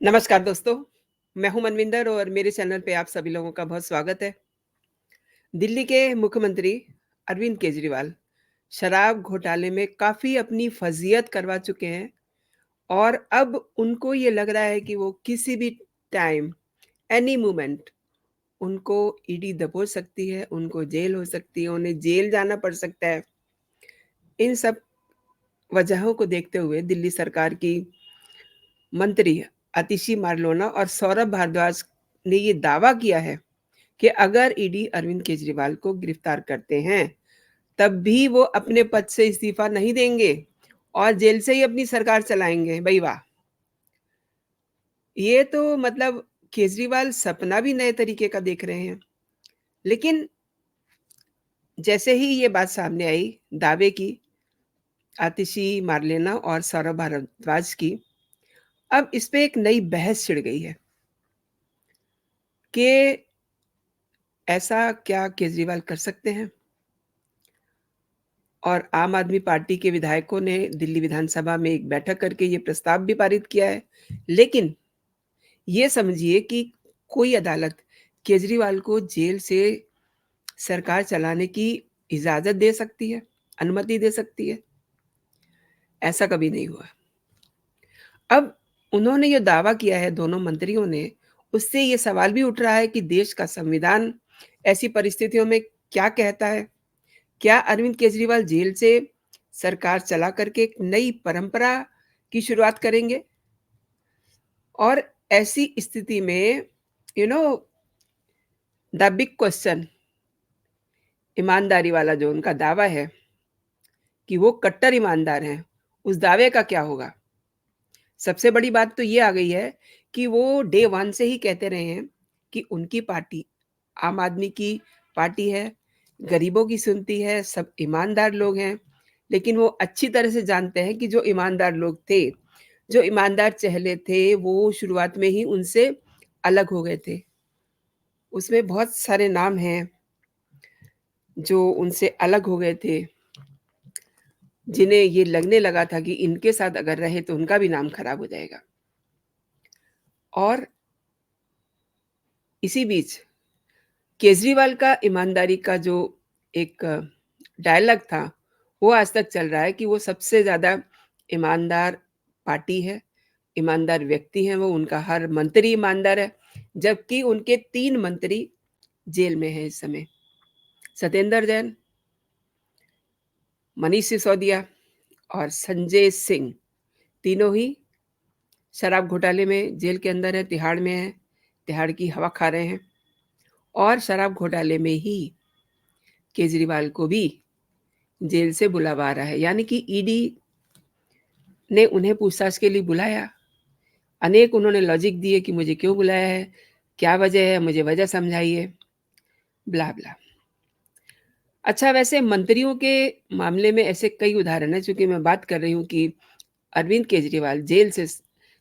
नमस्कार दोस्तों, मैं हूं मनविंदर और मेरे चैनल पे आप सभी लोगों का बहुत स्वागत है। दिल्ली के मुख्यमंत्री अरविंद केजरीवाल शराब घोटाले में काफ़ी अपनी फ़ज़ीयत करवा चुके हैं और अब उनको ये लग रहा है कि वो किसी भी टाइम, एनी मोमेंट उनको ईडी दबोच सकती है, उनको जेल हो सकती है, उन्हें जेल जाना पड़ सकता है। इन सब वजहों को देखते हुए दिल्ली सरकार की मंत्री आतिशी मारलेना और सौरभ भारद्वाज ने ये दावा किया है कि अगर ईडी अरविंद केजरीवाल को गिरफ्तार करते हैं, तब भी वो अपने पद से इस्तीफा नहीं देंगे और जेल से ही अपनी सरकार चलाएँगे। भई वाह! ये तो मतलब केजरीवाल सपना भी नए तरीके का देख रहे हैं। लेकिन जैसे ही ये बात सामने आई दावे की, आतिशी मारलेना और सौरभ भारद्वाज की, अब इस पे एक नई बहस छिड़ गई है कि ऐसा क्या केजरीवाल कर सकते हैं? और आम आदमी पार्टी के विधायकों ने दिल्ली विधानसभा में एक बैठक करके ये प्रस्ताव भी पारित किया है। लेकिन ये समझिए कि कोई अदालत केजरीवाल को जेल से सरकार चलाने की इजाज़त दे सकती है, अनुमति दे सकती है? ऐसा कभी नहीं हुआ। अब उन्होंने ये दावा किया है दोनों मंत्रियों ने, उससे ये सवाल भी उठ रहा है कि देश का संविधान ऐसी परिस्थितियों में क्या कहता है? क्या अरविंद केजरीवाल जेल से सरकार चला करके एक नई परंपरा की शुरुआत करेंगे? और ऐसी स्थिति में you know the big question ईमानदारी वाला जो उनका दावा है कि वो कट्टर ईमानदार हैं, उस दावे का क्या होगा? सबसे बड़ी बात तो ये आ गई है कि वो डे 1 से ही कहते रहे हैं कि उनकी पार्टी आम आदमी की पार्टी है, गरीबों की सुनती है, सब ईमानदार लोग हैं। लेकिन वो अच्छी तरह से जानते हैं कि जो ईमानदार लोग थे, जो ईमानदार चेहरे थे, वो शुरुआत में ही उनसे अलग हो गए थे। उसमें बहुत सारे नाम हैं, जो उनसे अलग हो गए थे, जिन्हें ये लगने लगा था कि इनके साथ अगर रहे तो उनका भी नाम खराब हो जाएगा। और इसी बीच केजरीवाल का ईमानदारी का जो एक डायलॉग था, वो आज तक चल रहा है कि वो सबसे ज़्यादा ईमानदार पार्टी है, ईमानदार व्यक्ति हैं वो, उनका हर मंत्री ईमानदार है, जबकि उनके 3 मंत्री जेल में हैं इस समय। सत्येंद्र जैन, मनीष सिसोदिया और संजय सिंह, तीनों ही शराब घोटाले में जेल के अंदर हैं, तिहाड़ में हैं, तिहाड़ की हवा खा रहे हैं और शराब घोटाले में ही केजरीवाल को भी जेल से बुलावा आ रहा है। यानी कि ईडी ने उन्हें पूछताछ के लिए बुलाया। अनेक उन्होंने लॉजिक दिए कि मुझे क्यों बुलाया है, क्या वजह है, मुझे वजह समझाइए, ब्ला ब्ला। अच्छा वैसे मंत्रियों के मामले में ऐसे कई उदाहरण हैं, चूँकि मैं बात कर रही हूँ कि अरविंद केजरीवाल जेल से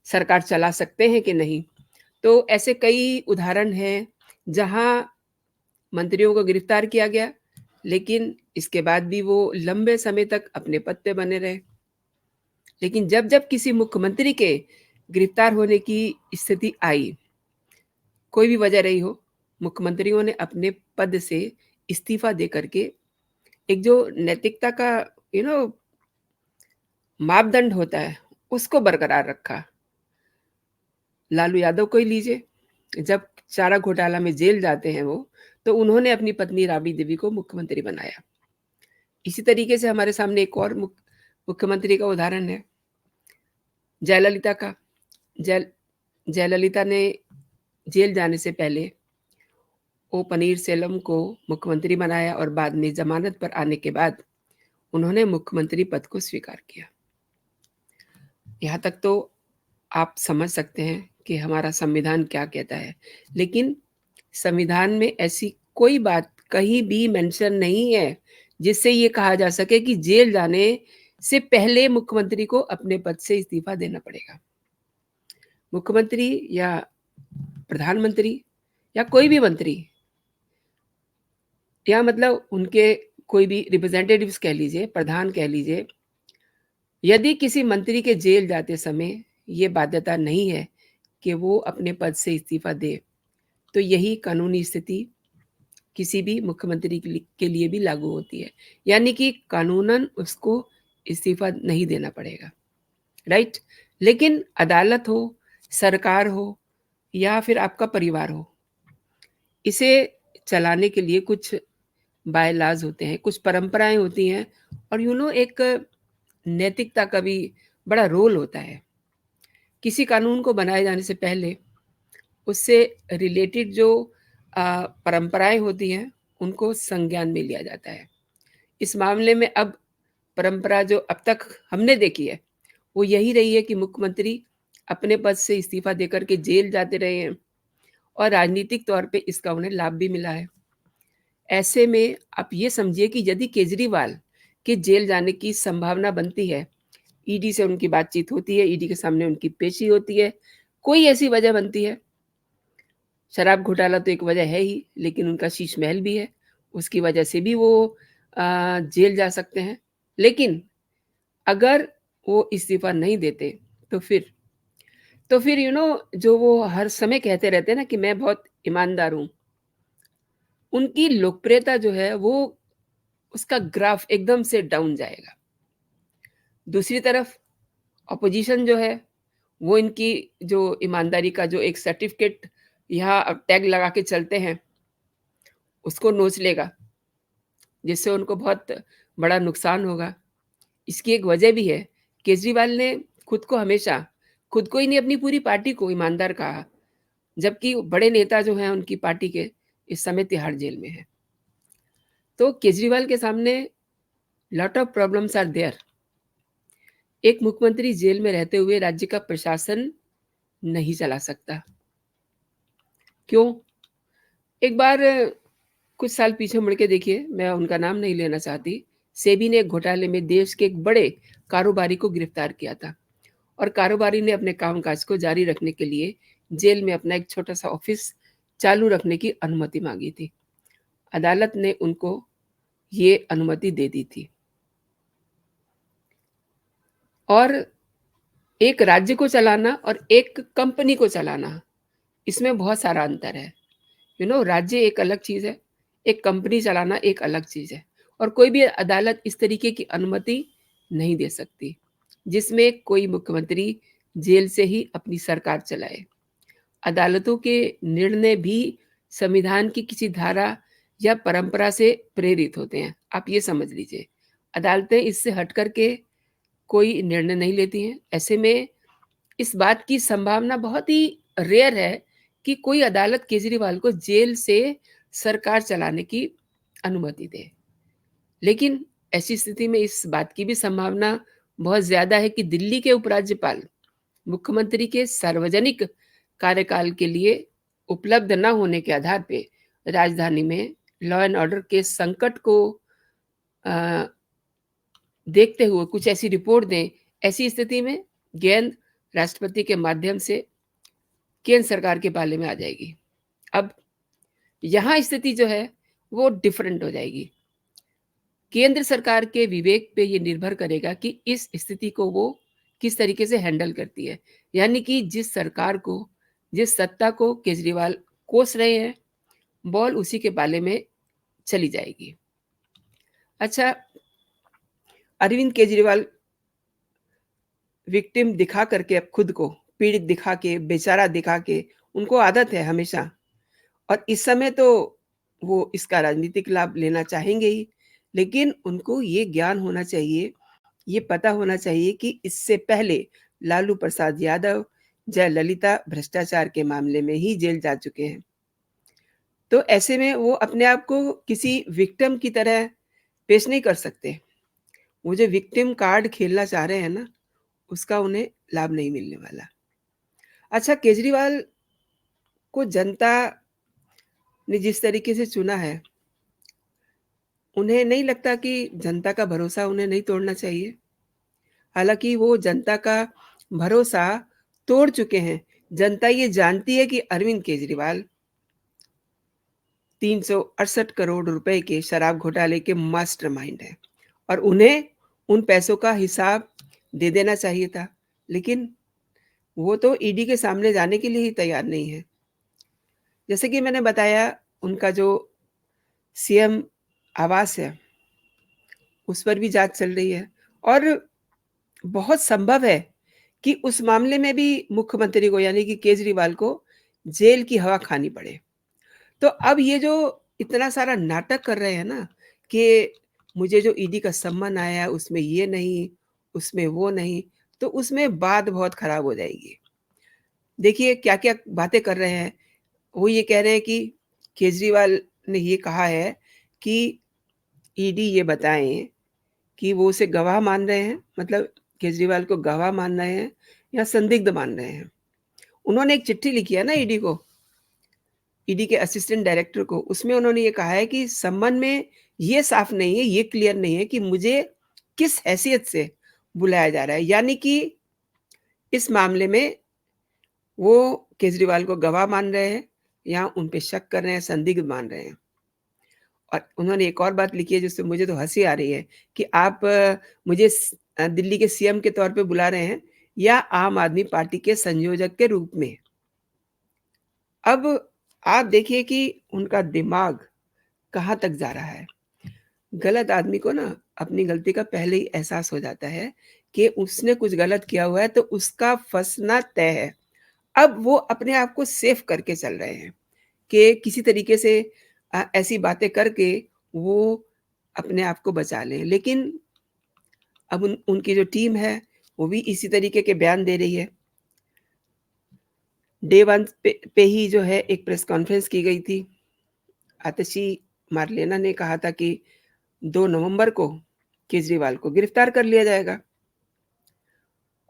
सरकार चला सकते हैं कि नहीं, तो ऐसे कई उदाहरण हैं, जहाँ मंत्रियों को गिरफ्तार किया गया, लेकिन इसके बाद भी वो लंबे समय तक अपने पद पे बने रहे। लेकिन जब-जब किसी मुख्यमंत्री के गिरफ्तार होने की स्थिति आई, कोई भी वजह रही हो, मुख्यमंत्रियों ने अपने पद से इस्तीफा दे कर के एक जो नैतिकता का यू नो मापदंड होता है, उसको बरकरार रखा। लालू यादव को ही लीजिए, जब चारा घोटाला में जेल जाते हैं वो, तो उन्होंने अपनी पत्नी राबड़ी देवी को मुख्यमंत्री बनाया। इसी तरीके से हमारे सामने एक और मुख्यमंत्री का उदाहरण है, जयललिता का। जय जयललिता ने जेल जाने से पहले ओ पनीरसेल्वम को मुख्यमंत्री बनाया और बाद में ज़मानत पर आने के बाद उन्होंने मुख्यमंत्री पद को स्वीकार किया। यहाँ तक तो आप समझ सकते हैं कि हमारा संविधान क्या कहता है। लेकिन संविधान में ऐसी कोई बात कहीं भी मेंशन नहीं है, जिससे ये कहा जा सके कि जेल जाने से पहले मुख्यमंत्री को अपने पद से इस्तीफा देना पड़ेगा। मुख्यमंत्री या प्रधानमंत्री या कोई भी मंत्री या मतलब उनके कोई भी रिप्रेजेंटेटिव्स कह लीजिए, प्रधान कह लीजिए, यदि किसी मंत्री के जेल जाते समय ये बाध्यता नहीं है कि वो अपने पद से इस्तीफ़ा दें। तो यही कानूनी स्थिति किसी भी मुख्यमंत्री के लिए भी लागू होती है। यानी कि कानूनन उसको इस्तीफ़ा नहीं देना पड़ेगा, राइट? लेकिन अदालत हो, सरकार हो या फिर आपका परिवार हो, इसे चलाने के लिए कुछ बाय लॉज़ होते हैं, कुछ परंपराएँ होती हैं और एक नैतिकता का भी बड़ा रोल होता है। किसी कानून को बनाए जाने से पहले उससे रिलेटेड जो परंपराएँ होती हैं, उनको संज्ञान में लिया जाता है। इस मामले में अब परंपरा जो अब तक हमने देखी है, वो यही रही है कि मुख्यमंत्री अपने पद से इस्तीफ़ा देकर के जेल जाते रहे हैं और राजनीतिक तौर पे इसका उन्हें लाभ भी मिला है। ऐसे में आप ये समझिए कि यदि केजरीवाल के जेल जाने की संभावना बनती है, ईडी से उनकी बातचीत होती है, ईडी के सामने उनकी पेशी होती है, कोई ऐसी वजह बनती है, शराब घोटाला तो एक वजह है ही, लेकिन उनका शीश महल भी है, उसकी वजह से भी वो जेल जा सकते हैं। लेकिन अगर वो इस्तीफ़ा नहीं देते, तो फिर जो वो हर समय कहते रहते हैं ना कि मैं बहुत ईमानदार हूँ, उनकी लोकप्रियता जो है वो उसका ग्राफ एकदम से डाउन जाएगा। दूसरी तरफ ऑपोज़िशन जो है, वो इनकी जो ईमानदारी का जो एक सर्टिफ़िकेट यहाँ टैग लगा के चलते हैं, उसको नोच लेगा, जिससे उनको बहुत बड़ा नुकसान होगा। इसकी एक वजह भी है, केजरीवाल ने खुद को हमेशा खुद को ही नहीं अपनी पूरी पार्टी को ईमानदार कहा, जबकि बड़े नेता जो हैं उनकी पार्टी के इस समय तिहाड़ जेल में हैं। तो केजरीवाल के सामने lot of problems are there. एक मुख्यमंत्री जेल में रहते हुए राज्य का प्रशासन नहीं चला सकता। क्यों? एक बार कुछ साल पीछे मुड़ के देखिए, मैं उनका नाम नहीं लेना चाहती, सेबी ने एक घोटाले में देश के एक बड़े कारोबारी को गिरफ्तार किया था और कारोबारी ने अपने कामकाज को जारी रखने के लिए जेल में अपना एक छोटा-सा ऑफ़िस चालू रखने की अनुमति माँगी थी। अदालत ने उनको ये अनुमति दे दी थी और एक राज्य को चलाना और एक कंपनी को चलाना, इसमें बहुत सारा अंतर है। राज्य एक अलग चीज़ है, एक कंपनी चलाना एक अलग चीज़ है और कोई भी अदालत इस तरीके की अनुमति नहीं दे सकती, जिसमें कोई मुख्यमंत्री जेल से ही अपनी सरकार चलाए। अदालतों के निर्णय भी संविधान की किसी धारा या परंपरा से प्रेरित होते हैं, आप ये समझ लीजिए। अदालतें इससे हट कर के कोई निर्णय नहीं लेती हैं। ऐसे में इस बात की संभावना बहुत ही रेयर है कि कोई अदालत केजरीवाल को जेल से सरकार चलाने की अनुमति दे। लेकिन ऐसी स्थिति में इस बात की भी संभावना बहुत ज़्यादा है कि दिल्ली के उपराज्यपाल मुख्यमंत्री के सार्वजनिक कार्यकाल के लिए उपलब्ध न होने के आधार पे राजधानी में लॉ एंड ऑर्डर के संकट को अ, देखते हुए कुछ ऐसी रिपोर्ट दें। ऐसी स्थिति में गेंद राष्ट्रपति के माध्यम से केंद्र सरकार के पाले में आ जाएगी। अब यहाँ स्थिति जो है वो डिफरेंट हो जाएगी। केंद्र सरकार के विवेक पे ये निर्भर करेगा कि इस स्थिति को वो किस तरीके से हैंडल करती है। यानी कि जिस सरकार को, जिस सत्ता को केजरीवाल कोस रहे हैं, बॉल उसी के पाले में चली जाएगी। अच्छा, अरविंद केजरीवाल विक्टिम दिखा करके अब खुद को पीड़ित दिखा के, बेचारा दिखा के, उनको आदत है हमेशा और इस समय तो वो इसका राजनीतिक लाभ लेना चाहेंगे ही, लेकिन उनको ये ज्ञान होना चाहिए, ये पता होना चाहिए कि इससे पहले लालू प्रसाद यादव, जयललिता भ्रष्टाचार के मामले में ही जेल जा चुके हैं। तो ऐसे में वो अपने आप को किसी विक्टिम की तरह पेश नहीं कर सकते। वो जो विक्टिम कार्ड खेलना चाह रहे हैं ना, उसका उन्हें लाभ नहीं मिलने वाला। अच्छा, केजरीवाल को जनता ने जिस तरीके से चुना है, उन्हें नहीं लगता कि जनता का भरोसा उन्हें नहीं तोड़ना चाहिए। हालाँकि वो जनता का भरोसा तोड़ चुके हैं। जनता ये जानती है कि अरविंद केजरीवाल 368 करोड़ रुपए के शराब घोटाले के मास्टरमाइंड हैं और उन्हें उन पैसों का हिसाब दे देना चाहिए था। लेकिन वो तो ईडी के सामने जाने के लिए ही तैयार नहीं है। जैसे कि मैंने बताया, उनका जो सीएम आवास है, उस पर भी जाँच चल रही है और बहुत संभव है कि उस मामले में भी मुख्यमंत्री को यानी कि केजरीवाल को जेल की हवा खानी पड़े। तो अब ये जो इतना सारा नाटक कर रहे हैं ना कि मुझे जो ईडी का सम्मन आया है उसमें ये नहीं, उसमें वो नहीं, तो उसमें बात बहुत खराब हो जाएगी। देखिए क्या-क्या बातें कर रहे हैं। वो ये कह रहे हैं कि केजरीवाल ने ये कहा है कि ईडी ये बताएँ कि वो उसे गवाह मान रहे हैं, मतलब केजरीवाल को गवाह मान रहे हैं या संदिग्ध मान रहे हैं। उन्होंने एक चिट्ठी लिखी है ना ईडी को, ईडी के असिस्टेंट डायरेक्टर को, उसमें उन्होंने ये कहा है कि संबंध में ये साफ नहीं है, ये क्लियर नहीं है कि मुझे किस हैसियत से बुलाया जा रहा है। यानी कि इस मामले में वो केजरीवाल को गवाह मान रहे हैं या उन पे शक कर रहे हैं, संदिग्ध मान रहे हैं। और उन्होंने एक और बात लिखी है जिससे मुझे तो हँसी आ रही है कि आप मुझे दिल्ली के सीएम के तौर पे बुला रहे हैं या आम आदमी पार्टी के संयोजक के रूप में। अब आप देखिए कि उनका दिमाग कहाँ तक जा रहा है। गलत आदमी को ना अपनी गलती का पहले ही एहसास हो जाता है कि उसने कुछ गलत किया हुआ है तो उसका फँसना तय है। अब वो अपने आप को सेफ करके चल रहे हैं कि किसी तरीके से ऐसी बातें करके वो अपने आप को बचा लें। लेकिन अब उनकी जो टीम है, वो भी इसी तरीके के बयान दे रही है। डे 1 पे ही जो है एक प्रेस कॉन्फ्रेंस की गई थी। आतिशी मार्लेना ने कहा था कि 2 नवंबर को केजरीवाल को गिरफ्तार कर लिया जाएगा।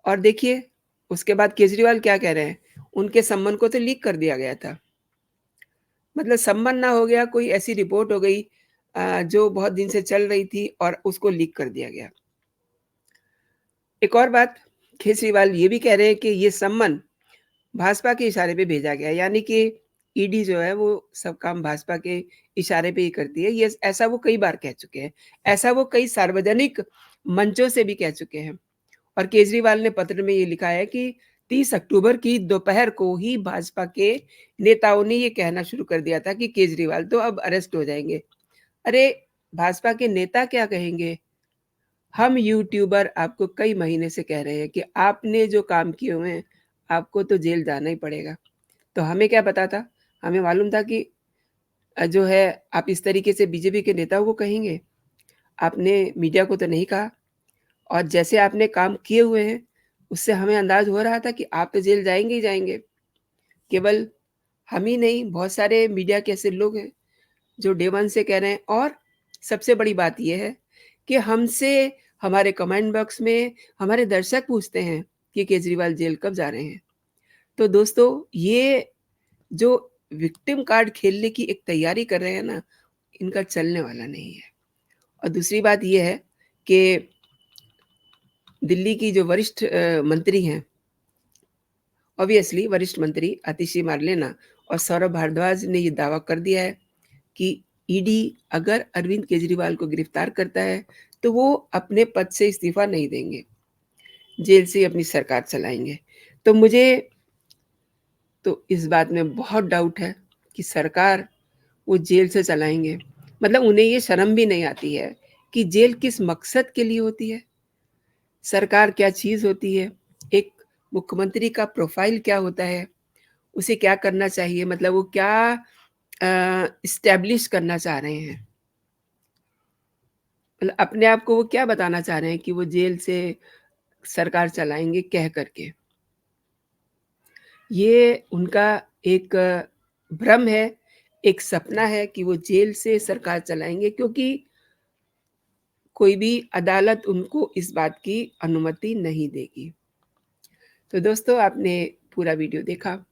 और देखिए, उसके बाद केजरीवाल क्या कह रहे हैं, उनके सम्मन को तो लीक कर दिया गया था। मतलब सम्मन ना हो गया, कोई ऐसी रिपोर्ट हो गई जो बहुत दिन से चल रही थी और उसको लीक कर दिया गया। एक और बात, केजरीवाल ये भी कह रहे हैं कि ये सम्मन भाजपा के इशारे पे भेजा गया है, यानी कि ईडी जो है वो सब काम भाजपा के इशारे पे ही करती है। ये ऐसा वो कई बार कह चुके हैं। ऐसा वो कई सार्वजनिक मंचों से भी कह चुके हैं। और केजरीवाल ने पत्र में ये लिखा है कि 30 अक्टूबर की दोपहर को ही भाजपा के नेताओं ने ये कहना शुरू कर दिया था कि केजरीवाल तो अब अरेस्ट हो जाएँगे। अरे! भाजपा के नेता क्या कहेंगे? हम यूट्यूबर आपको कई महीने से कह रहे हैं कि आपने जो काम किए हुए हैं, आपको तो जेल जाना ही पड़ेगा। तो हमें क्या पता था? हमें मालूम था कि जो है आप इस तरीके से बीजेपी के नेताओं को कहेंगे। आपने मीडिया को तो नहीं कहा और जैसे आपने काम किए हुए हैं, उससे हमें अंदाज़ हो रहा था कि आप तो जेल जाएँगे ही जाएँगे। केवल हम ही नहीं, बहुत सारे मीडिया के ऐसे लोग हैं, जो डे 1 से कह रहे हैं और सबसे बड़ी बात ये है कि हमसे हमारे कमेंट बॉक्स में हमारे दर्शक पूछते हैं कि केजरीवाल जेल कब जा रहे हैं। तो दोस्तों, ये जो विक्टिम कार्ड खेलने की एक तैयारी कर रहे हैं ना, इनका चलने वाला नहीं है। और दूसरी बात ये है कि दिल्ली की जो वरिष्ठ मंत्री हैं, ऑब्वियसली वरिष्ठ मंत्री आतिशी मार्लेना और सौरभ भारद्वाज ने ये दावा कर दिया है कि ईडी अगर अरविंद केजरीवाल को गिरफ्तार करता है, तो वो अपने पद से इस्तीफ़ा नहीं देंगे, जेल से ही अपनी सरकार चलाएँगे। तो मुझे तो इस बात में बहुत डाउट है कि सरकार वो जेल से चलाएँगे। मतलब उन्हें ये शर्म भी नहीं आती है कि जेल किस मकसद के लिए होती है, सरकार क्या चीज़ होती है, एक मुख्यमंत्री का प्रोफ़ाइल क्या होता है, उसे क्या करना चाहिए, मतलब वो क्या एस्टेब्लिश करना चाह रहे हैं। मतलब अपने आप को वो क्या बताना चाह रहे हैं कि वो जेल से सरकार चलाएँगे कह कर के। ये उनका एक भ्रम है, एक सपना है कि वो जेल से सरकार चलाएँगे क्योंकि कोई भी अदालत उनको इस बात की अनुमति नहीं देगी। तो दोस्तों आपने पूरा वीडियो देखा।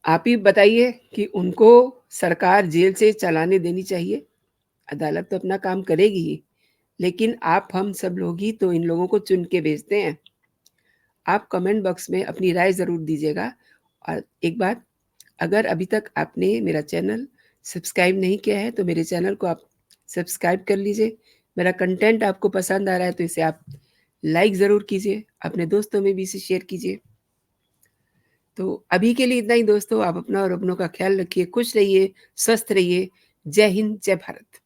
आप ही बताइए कि उनको सरकार जेल से चलाने देनी चाहिए? अदालत तो अपना काम करेगी ही, लेकिन आप हम सब लोग ही तो इन लोगों को चुन के भेजते हैं। आप कमेंट बॉक्स में अपनी राय ज़रूर दीजिएगा और एक बात, अगर अभी तक आपने मेरा चैनल सब्सक्राइब नहीं किया है, तो मेरे चैनल को आप सब्सक्राइब कर लीजिए। मेरा कंटेंट आपको पसंद आ रहा है, तो इसे आप लाइक ज़रूर कीजिए, अपने दोस्तों में भी इसे शेयर कीजिए। तो अभी के लिए इतना ही दोस्तों, आप अपना और अपनों का ख़्याल रखिए, खुश रहिए, स्वस्थ रहिए। जय हिंद, जय भारत।